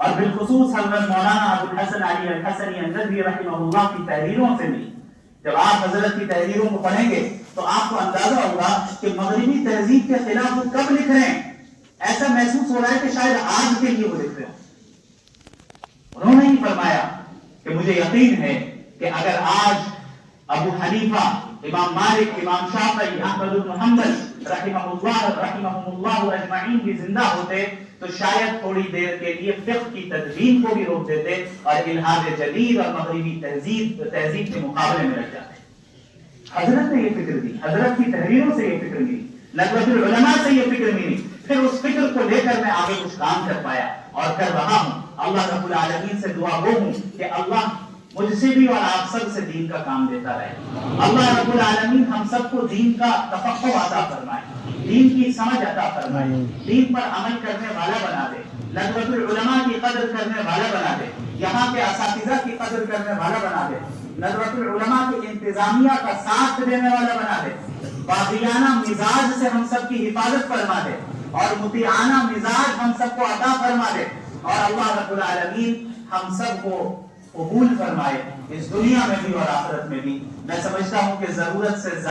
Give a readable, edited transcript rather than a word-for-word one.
اور بالخصوص حضرت مولانا ابوالحسن علی الحسنی اندلوی رحمہ اللہ کی تحریروں سے بھی. جب آپ حضرت کی تحریروں کو پڑھیں گے تو آپ کو اندازہ ہوگا کہ مغربی تہذیب کے خلاف وہ کب لکھ رہے ہیں. ایسا محسوس ہو رہا ہے کہ شاید آج کے لیے وہ لکھ رہے ہیں. انہوں نے ہی فرمایا کہ مجھے یقین ہے کہ اگر آج ابو حنیفہ، امام مالک، امام شافعی، احمد بن حنبل رحمہم اللہ اجمعین بھی زندہ ہوتے تو شاید تھوڑی دیر کے لیے فقہ کی تدوین کو بھی روک دیتے اور الحاد جدید اور مغربی تہذیب کے مقابلے میں رہ جاتے. حضرت نے یہ فکر دی، حضرت کی تحریروں سے یہ فکر ملی، ندوۃ العلماء سے یہ فکر ملی. پھر اس فکر کو لے کر میں آگے کچھ کام کر پایا اور کر رہا ہوں. اللہ رب العالمین سے دعا گو ہوں کہ اللہ مجھ سے بھی اور آپ سب سے دین کا کام دیتا رہے. اللہ رب العالمین ہم سب کو دین کا تفقہ عطا فرمائے، دین کی سمجھ عطا فرمائے، دین پر عمل کرنے والا بنا دے، ندوۃ العلماء کی قدر کرنے والا بنا دے، یہاں کے اساتذہ کی قدر کرنے والا بنا دے، ندوۃ العلماء کی انتظامیہ کا ساتھ دینے والا بنا دے، باغیانہ مزاج سے ہم سب کی حفاظت فرما دے اور مطیعانہ مزاج ہم سب کو عطا فرما دے. اور اللہ رب العالمین ہم سب کو قبول فرمائے اس دنیا میں بھی اور آخرت میں بھی. میں سمجھتا ہوں کہ ضرورت سے